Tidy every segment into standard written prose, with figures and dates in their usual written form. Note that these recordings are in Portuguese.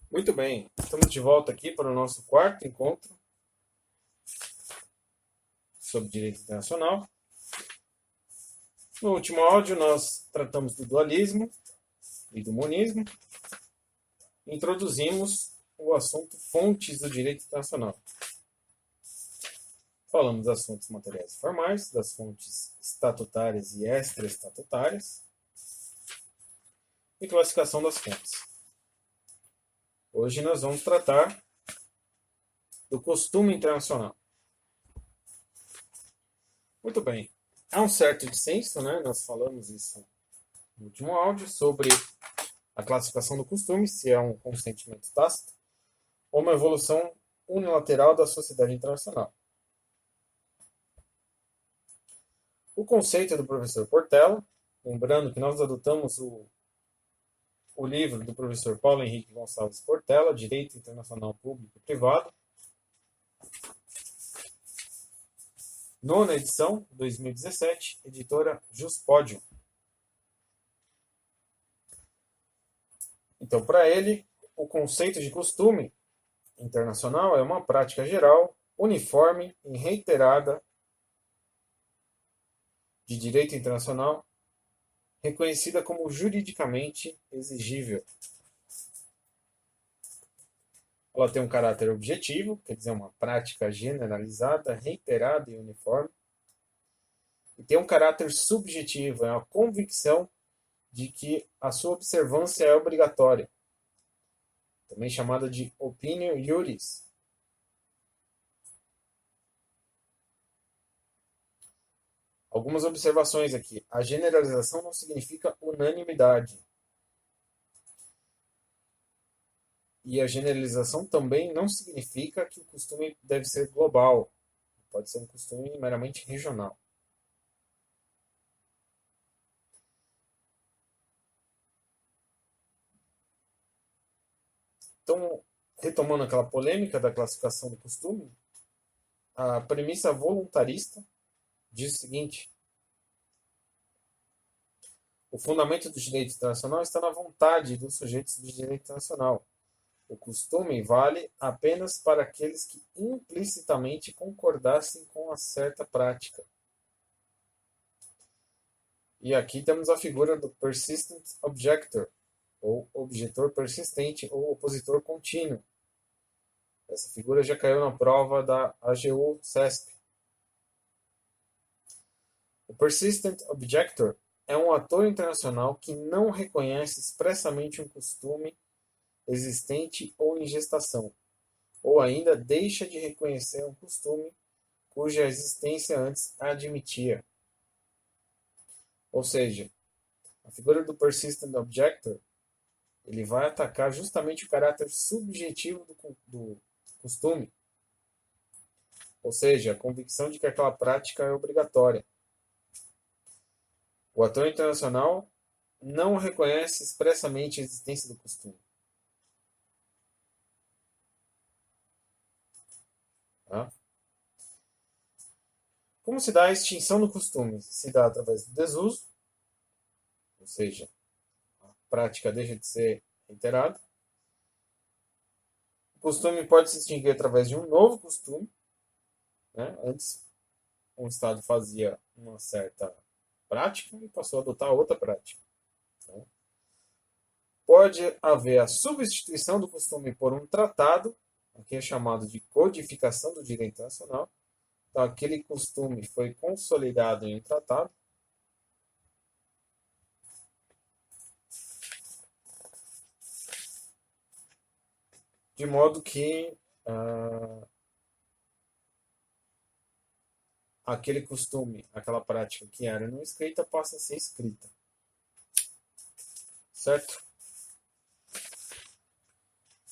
Muito bem, estamos de volta aqui para o nosso quarto encontro sobre direito internacional. No último áudio, nós tratamos do dualismo e do monismo. Introduzimos o assunto fontes do direito internacional. Falamos das fontes materiais e formais, das fontes estatutárias e extraestatutárias e classificação das fontes. Hoje nós vamos tratar do costume internacional. Muito bem. Há um certo dissenso, né? Nós falamos isso no último áudio, sobre a classificação do costume, se é um consentimento tácito ou uma evolução unilateral da sociedade internacional. O conceito é do professor Portela, lembrando que nós adotamos o livro do professor Paulo Henrique Gonçalves Portela, Direito Internacional Público e Privado, nona edição, 2017, editora Juspodium. Então, para ele, o conceito de costume internacional é uma prática geral, uniforme e reiterada de direito internacional, reconhecida como juridicamente exigível. Ela tem um caráter objetivo, quer dizer, uma prática generalizada, reiterada e uniforme. E tem um caráter subjetivo, é a convicção de que a sua observância é obrigatória, também chamada de opinio iuris. Algumas observações aqui. A generalização não significa unanimidade. E a generalização também não significa que o costume deve ser global. Pode ser um costume meramente regional. Então, retomando aquela polêmica da classificação do costume, a premissa voluntarista diz o seguinte: o fundamento do direito internacional está na vontade dos sujeitos do direito internacional. O costume vale apenas para aqueles que implicitamente concordassem com a certa prática. E aqui temos a figura do persistent objector, ou objetor persistente, ou opositor contínuo. Essa figura já caiu na prova da AGU-CESP. O persistent objector é um ator internacional que não reconhece expressamente um costume existente ou em gestação, ou ainda deixa de reconhecer um costume cuja existência antes admitia. Ou seja, a figura do persistent objector, ele vai atacar justamente o caráter subjetivo do costume, ou seja, a convicção de que aquela prática é obrigatória. O ator internacional não reconhece expressamente a existência do costume. Tá? Como se dá a extinção do costume? Se dá através do desuso, ou seja, a prática deixa de ser reiterada. O costume pode se extinguir através de um novo costume. Né? Antes, um Estado fazia uma certa prática e passou a adotar outra prática. Né? Pode haver a substituição do costume por um tratado, que é chamado de codificação do direito internacional. Então, aquele costume foi consolidado em um tratado. De modo que aquele costume, aquela prática que era não escrita, passa a ser escrita. Certo?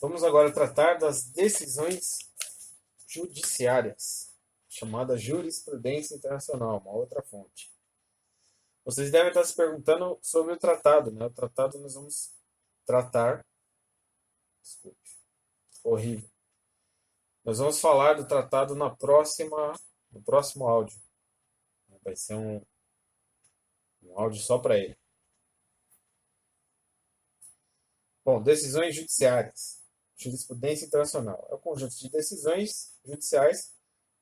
Vamos agora tratar das decisões judiciárias, chamada jurisprudência internacional, uma outra fonte. Vocês devem estar se perguntando sobre o tratado, né? O tratado nós vamos tratar. Desculpe, horrível. Nós vamos falar do tratado no próximo áudio. Vai ser um áudio só para ele. Bom, decisões judiciárias. jurisprudência internacional. É o conjunto de decisões judiciais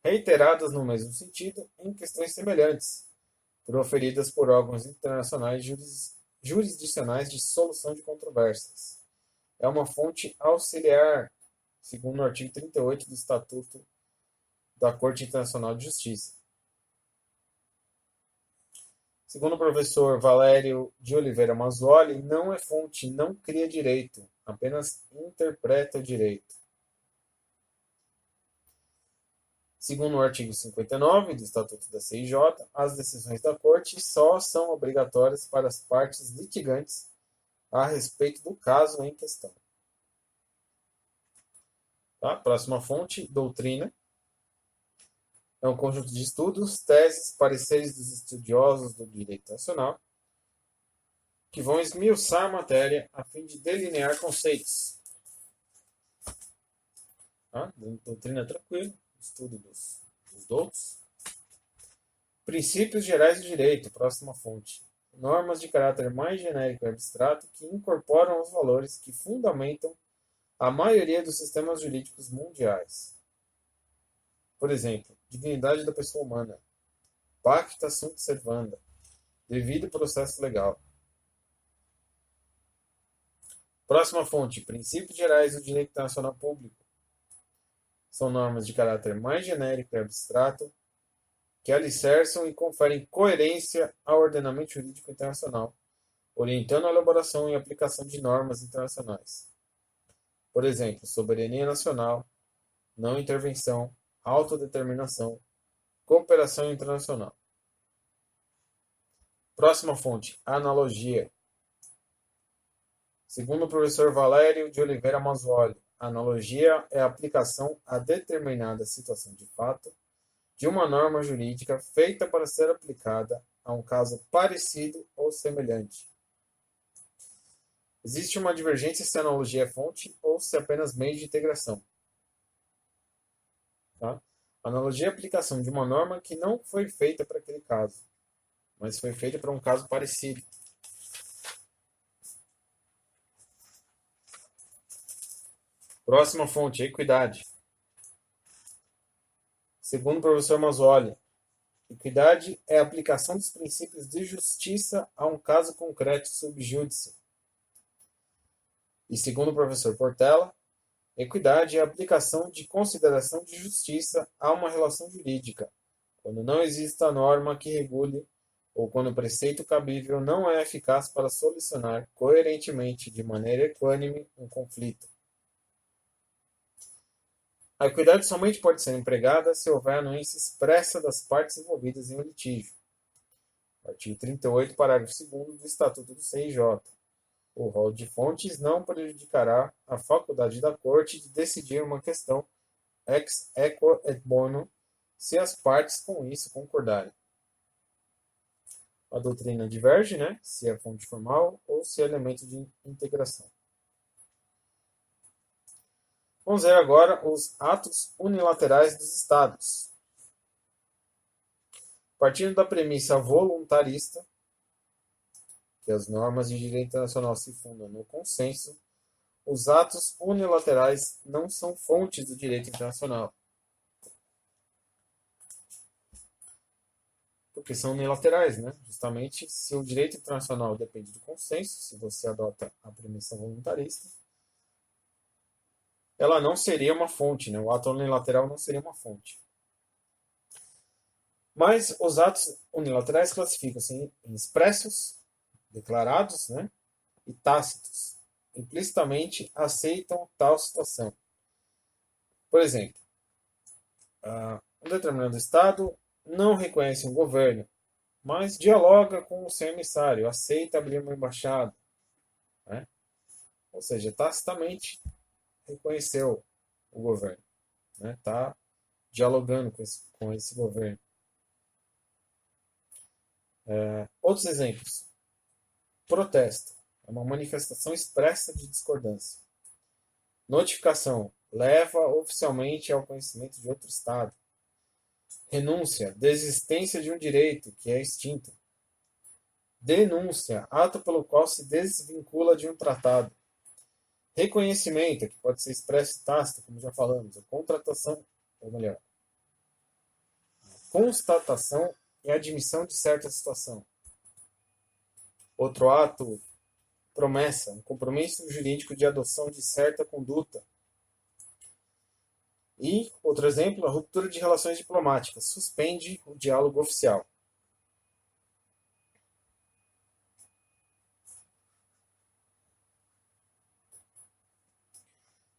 reiteradas no mesmo sentido em questões semelhantes, proferidas por órgãos internacionais jurisdicionais de solução de controvérsias. É uma fonte auxiliar, segundo o artigo 38 do Estatuto da Corte Internacional de Justiça. Segundo o professor Valério de Oliveira Mazzuoli, não é fonte, não cria direito, apenas interpreta o direito. Segundo o artigo 59 do Estatuto da CIJ, as decisões da Corte só são obrigatórias para as partes litigantes a respeito do caso em questão. Tá? Próxima fonte, doutrina. É um conjunto de estudos, teses, pareceres dos estudiosos do direito nacional que vão esmiuçar a matéria a fim de delinear conceitos. Tá? Doutrina tranquila, estudo dos doutos. Princípios gerais do direito, próxima fonte. Normas de caráter mais genérico e abstrato que incorporam os valores que fundamentam a maioria dos sistemas jurídicos mundiais. Por exemplo, dignidade da pessoa humana, pacta sunt servanda, devido processo legal. Próxima fonte, princípios gerais do direito internacional público. São normas de caráter mais genérico e abstrato que alicerçam e conferem coerência ao ordenamento jurídico internacional, orientando a elaboração e aplicação de normas internacionais. Por exemplo, soberania nacional, não intervenção, autodeterminação, cooperação internacional. Próxima fonte, analogia. Segundo o professor Valério de Oliveira Mazzuoli, a analogia é a aplicação a determinada situação de fato de uma norma jurídica feita para ser aplicada a um caso parecido ou semelhante. Existe uma divergência se a analogia é fonte ou se é apenas meio de integração. Tá? Analogia é a aplicação de uma norma que não foi feita para aquele caso, mas foi feita para um caso parecido. Próxima fonte, equidade. Segundo o professor Mazzuoli, equidade é a aplicação dos princípios de justiça a um caso concreto sub judice. E segundo o professor Portela, equidade é a aplicação de consideração de justiça a uma relação jurídica, quando não exista a norma que regule ou quando o preceito cabível não é eficaz para solucionar coerentemente, de maneira equânime, um conflito. A equidade somente pode ser empregada se houver anuência expressa das partes envolvidas em um litígio. Artigo 38, parágrafo 2º do Estatuto do CIJ. O rol de fontes não prejudicará a faculdade da Corte de decidir uma questão ex aequo et bono se as partes com isso concordarem. A doutrina diverge, né? Se é fonte formal ou se é elemento de integração. Vamos ver agora os atos unilaterais dos Estados. Partindo da premissa voluntarista, que as normas de direito internacional se fundam no consenso, os atos unilaterais não são fontes do direito internacional, porque são unilaterais, né? Justamente se o direito internacional depende do consenso, se você adota a premissa voluntarista, ela não seria uma fonte, né? O ato unilateral não seria uma fonte. Mas os atos unilaterais classificam-se em expressos, declarados, né? E tácitos. Implicitamente aceitam tal situação. Por exemplo, um determinado Estado não reconhece um governo, mas dialoga com o seu emissário, aceita abrir uma embaixada, né? Ou seja, tacitamente reconheceu o governo, né? Está dialogando com esse governo. Outros exemplos. Protesto é uma manifestação expressa de discordância. Notificação leva oficialmente ao conhecimento de outro Estado. Renúncia, desistência de um direito que é extinto. Denúncia, ato pelo qual se desvincula de um tratado. Reconhecimento, que pode ser expresso e tácito, como já falamos. A contratação, ou melhor, constatação e admissão de certa situação. Outro ato, promessa, um compromisso jurídico de adoção de certa conduta. E, outro exemplo, a ruptura de relações diplomáticas, suspende o diálogo oficial.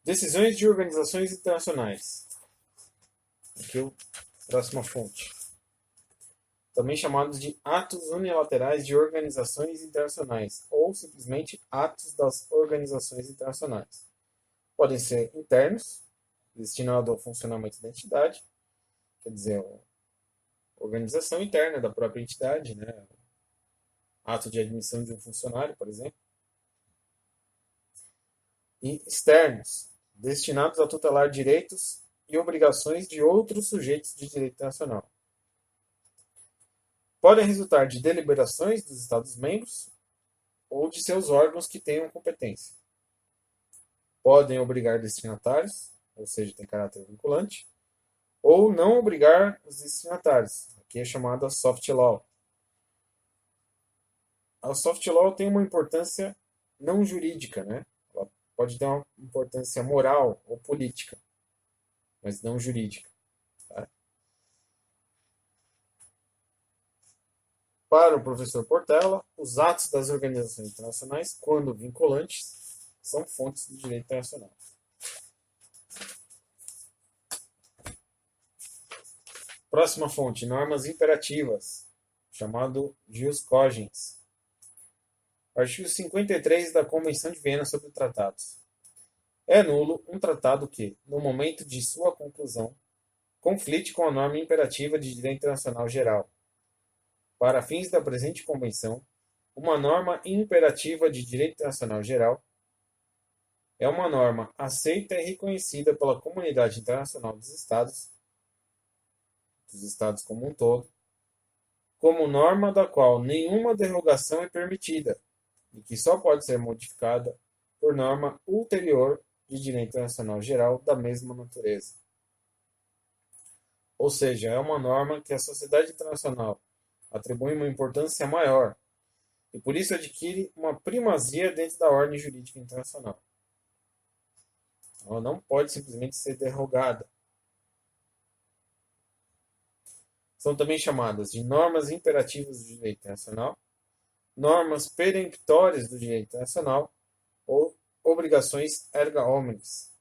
Decisões de organizações internacionais. Aqui a próxima fonte. Também chamados de atos unilaterais de organizações internacionais, ou simplesmente atos das organizações internacionais. Podem ser internos, destinados ao funcionamento da entidade, quer dizer, a organização interna da própria entidade, né? Ato de admissão de um funcionário, por exemplo. E externos, destinados a tutelar direitos e obrigações de outros sujeitos de direito internacional. Podem resultar de deliberações dos Estados-membros ou de seus órgãos que tenham competência. Podem obrigar destinatários, ou seja, tem caráter vinculante, ou não obrigar os destinatários. Aqui é chamada soft law. A soft law tem uma importância não jurídica, né? Ela pode ter uma importância moral ou política, mas não jurídica. Tá? Para o professor Portela, os atos das organizações internacionais, quando vinculantes, são fontes do direito internacional. Próxima fonte, normas imperativas, chamado jus cogens. Artigo 53 da Convenção de Viena sobre Tratados. É nulo um tratado que, no momento de sua conclusão, conflite com a norma imperativa de direito internacional geral. Para fins da presente Convenção, uma norma imperativa de direito internacional geral é uma norma aceita e reconhecida pela comunidade internacional dos Estados como um todo, como norma da qual nenhuma derrogação é permitida e que só pode ser modificada por norma ulterior de direito internacional geral da mesma natureza. Ou seja, é uma norma que a sociedade internacional atribui uma importância maior e por isso adquire uma primazia dentro da ordem jurídica internacional. Ela não pode simplesmente ser derrogada. São também chamadas de normas imperativas do direito internacional, normas peremptórias do direito internacional ou obrigações erga omnes.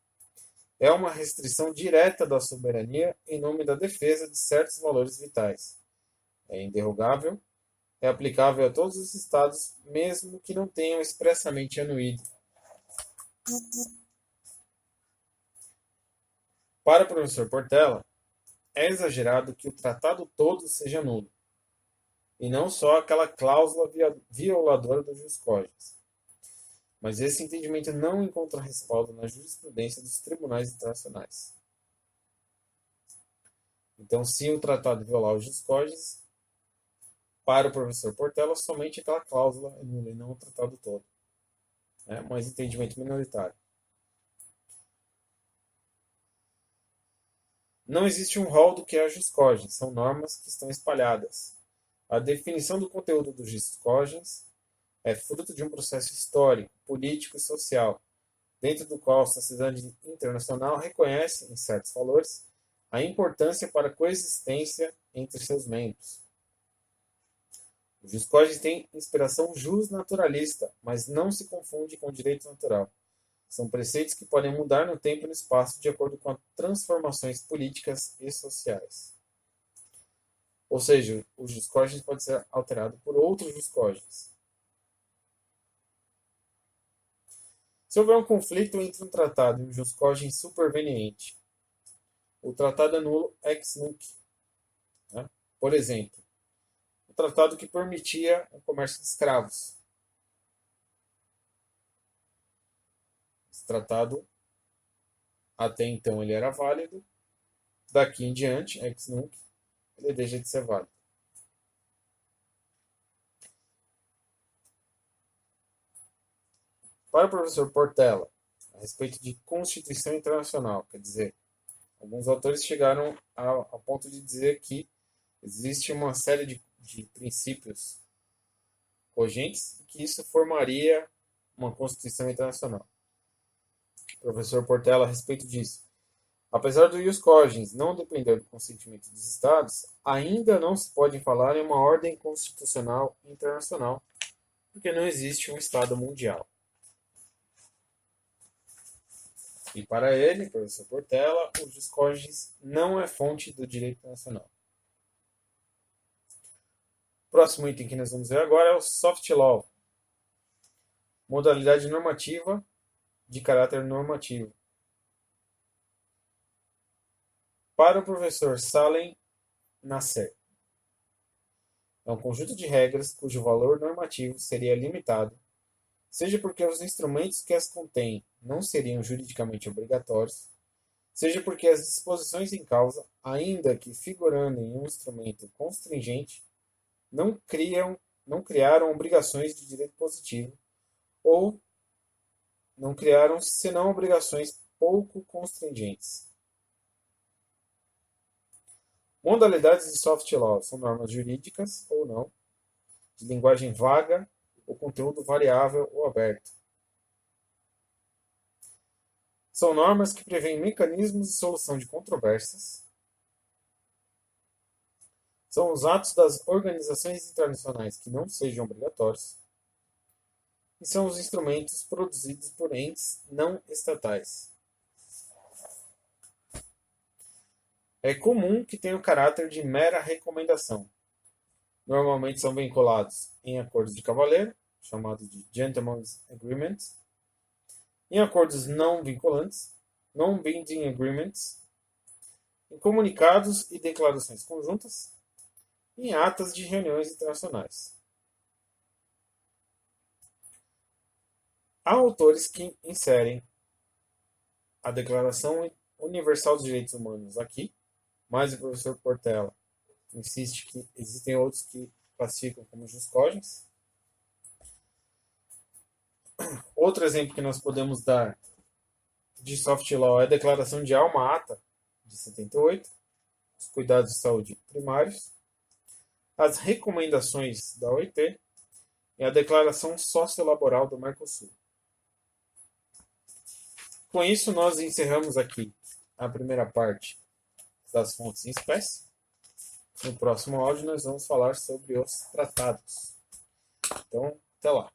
É uma restrição direta da soberania em nome da defesa de certos valores vitais. É inderrogável, é aplicável a todos os estados, mesmo que não tenham expressamente anuído. Para o professor Portela, é exagerado que o tratado todo seja nulo, e não só aquela cláusula violadora do jus cogens. Mas esse entendimento não encontra respaldo na jurisprudência dos tribunais internacionais. Então, se o tratado violar o jus cogens, para o professor Portela, somente aquela cláusula é nula e não o tratado todo. É um entendimento minoritário. Não existe um rol do que é a jus cogens, são normas que estão espalhadas. A definição do conteúdo do jus cogens é fruto de um processo histórico, político e social, dentro do qual a sociedade internacional reconhece, em certos valores, a importância para a coexistência entre seus membros. O jus cogens tem inspiração justnaturalista, mas não se confunde com o direito natural. São preceitos que podem mudar no tempo e no espaço de acordo com as transformações políticas e sociais. Ou seja, o jus cogens pode ser alterado por outros jus cogens. Se houver um conflito entre um tratado e um jus cogens superveniente, o tratado é nulo ex nunc. Né? Por exemplo, o tratado que permitia o comércio de escravos. Esse tratado, até então, ele era válido. Daqui em diante, ex nunc, ele deixa de ser válido. Para o professor Portela, respeito de Constituição Internacional. Quer dizer, alguns autores chegaram ao ponto de dizer que existe uma série de princípios cogentes e que isso formaria uma Constituição Internacional. O professor Portela, a respeito disso. Apesar do ius cogens não depender do consentimento dos Estados, ainda não se pode falar em uma ordem constitucional internacional, porque não existe um Estado mundial. E para ele, professor Portela, o ius cogens não é fonte do direito nacional. O próximo item que nós vamos ver agora é o soft law, modalidade normativa de caráter normativo. Para o professor Salem Nasser, é um conjunto de regras cujo valor normativo seria limitado, seja porque os instrumentos que as contêm não seriam juridicamente obrigatórios, seja porque as disposições em causa, ainda que figurando em um instrumento constringente, não criaram obrigações de direito positivo, ou não criaram senão obrigações pouco constringentes. Modalidades de soft law são normas jurídicas ou não, de linguagem vaga ou conteúdo variável ou aberto. São normas que prevêem mecanismos de solução de controvérsias. São os atos das organizações internacionais que não sejam obrigatórios. E são os instrumentos produzidos por entes não estatais. É comum que tenham caráter de mera recomendação. Normalmente são vinculados em acordos de cavalheiro, chamados de Gentleman's Agreements, em acordos não vinculantes, Non-Binding Agreements, em comunicados e declarações conjuntas, e em atas de reuniões internacionais. Há autores que inserem a Declaração Universal dos Direitos Humanos aqui, mas o professor Portela insiste que existem outros que classificam como jus cogens. Outro exemplo que nós podemos dar de soft law é a Declaração de Alma-Ata, de 78, os cuidados de saúde primários, as recomendações da OIT e a Declaração Sociolaboral do Mercosul. Com isso, nós encerramos aqui a primeira parte das fontes em espécie. No próximo áudio, nós vamos falar sobre os tratados. Então, até lá.